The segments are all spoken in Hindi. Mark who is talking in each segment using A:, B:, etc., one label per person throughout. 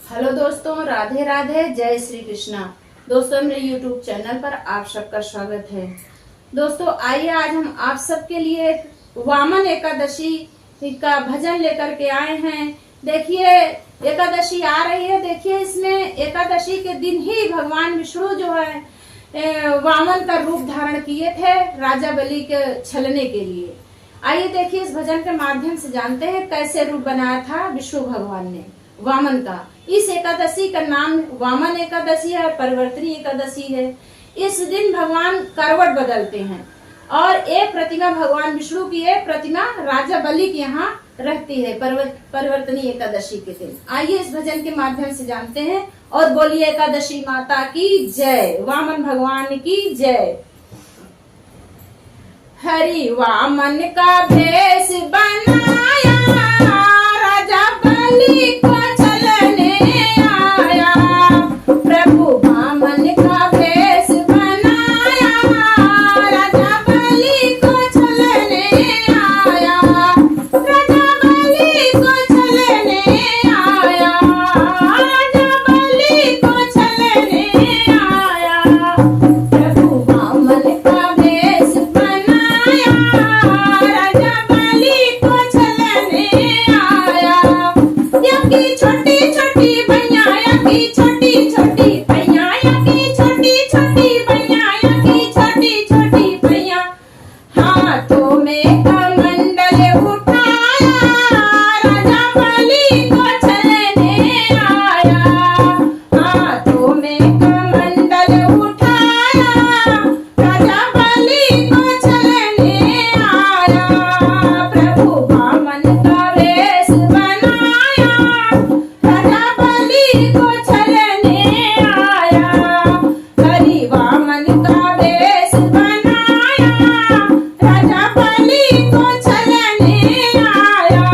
A: हेलो दोस्तों, राधे राधे, जय श्री कृष्णा। दोस्तों, मेरे YouTube चैनल पर आप सबका स्वागत है। दोस्तों, आइए आज हम आप सबके लिए वामन एकादशी का भजन लेकर के आए हैं। देखिए, एकादशी आ रही है। देखिए, इसमें एकादशी के दिन ही भगवान विष्णु जो है वामन का रूप धारण किए थे राजा बलि के छलने के लिए। आइए देखिए, इस भजन के माध्यम से जानते हैं कैसे रूप बनाया था विष्णु भगवान ने वामन का। इस एकादशी का नाम वामन एकादशी है, परिवर्तनी एकादशी है। इस दिन भगवान करवट बदलते हैं और एक प्रतिमा भगवान विष्णु की एक प्रतिमा राजा बलि के यहाँ रहती है परिवर्तनी एकादशी के दिन। आइए इस भजन के माध्यम से जानते हैं और बोलिए एकादशी माता की जय, वामन भगवान की जय। हरि वामन का भेष बनाया, राजा बलि को छलने आया। प्रभु वामन का भेष बनाया, राजा बलि को छलने आया। राजा बलि को छलने आया, राजा बलि को छलने आया। प्रभु वामन का भेष बनाया, राजा बलि को छलने आया। यकी छोटी छोटी भैया, यकी छोटी छोटी भैया, यकी छोटी छोटी भैया, यकी छोटी छोटी भैया। हाथों में कमंडल उठाया, राजा बलि को छलने आया। हाथों में कमंडल उठाया, राजा बलि को छलने आया। प्रभु वामन का भेष बनाया, राजा बलि को छलने आया। हरि वामन का भेष बनाया, राजा बलि को छलने आया।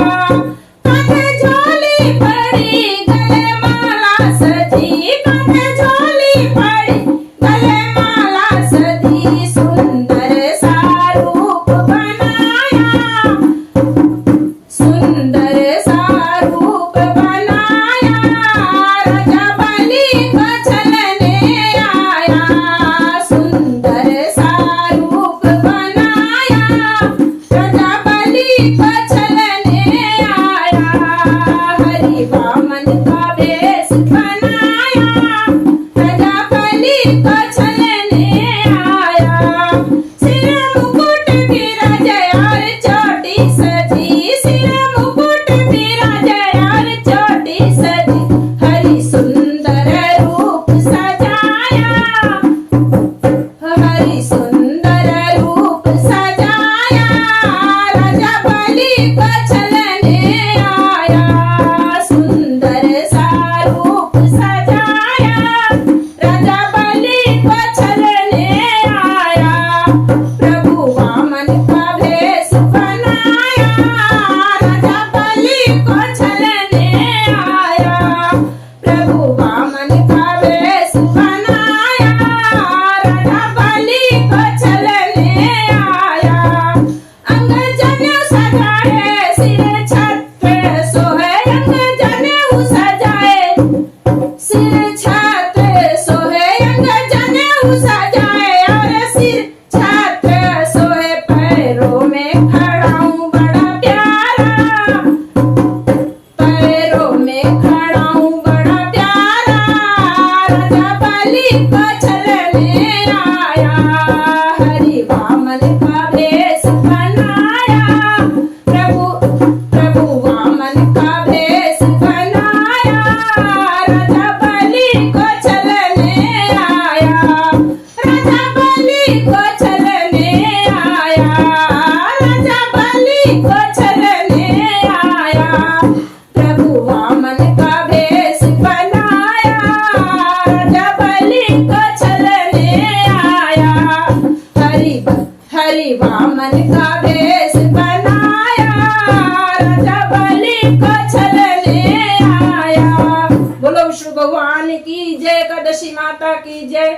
A: कांधे झोली पड़ी, गले माला सजी, कांधे झोली पड़ी, गले माला सजी। सुंदर सा रूप बनाया, सुंदर सा रूप बनाया। राजा बलि को छलने आया, सुंदर सा रूप बनाया। राजा बलि को छलने आया। हरि वामन का भेष बनाया, राजा बलि को छलने आया। सिर मुकुट विराजे और चोटी सजी, सिर मुकुट विराजे और चोटी सजी। हरि सुंदर रूप सजाया, हरि सुंदर रूप सजाया। राजा बलि को छलने आया, सुंदर सा रूप सजाया। राजा बलि को छलने आया। प्रभु वामन का भेष बनाया, राजा बलि को छलने आया। प्रभु वामन का भेष बनाया, राजा बलि को छलने आया। अंग जनेऊ सजाए, सिर छत्र सोहे, अंग जनेऊ सजाए, सिर छत्र सोहे। अंग जनेऊ सजाए और सिर छत्र सोहे। पैरों में खड़ाऊं बड़ा प्यारा, पैरों में खड़ाऊं बड़ा प्यारा। राजा बलि को छलने आया। हरि वामन का भेष बनाया, प्रभु वामन का भेष बनाया। राजा बलि को छलने आया, राजा बलि को छलने आया। राजा बलि को छलने आया। प्रभु वामन का भेष बनाया, राजा बलि को छलने आया। हरि वामन का भेष बनाया, राजा बलि को छलने आया। बोलो विष्णु भगवान की जय, एकादशी माता की जय।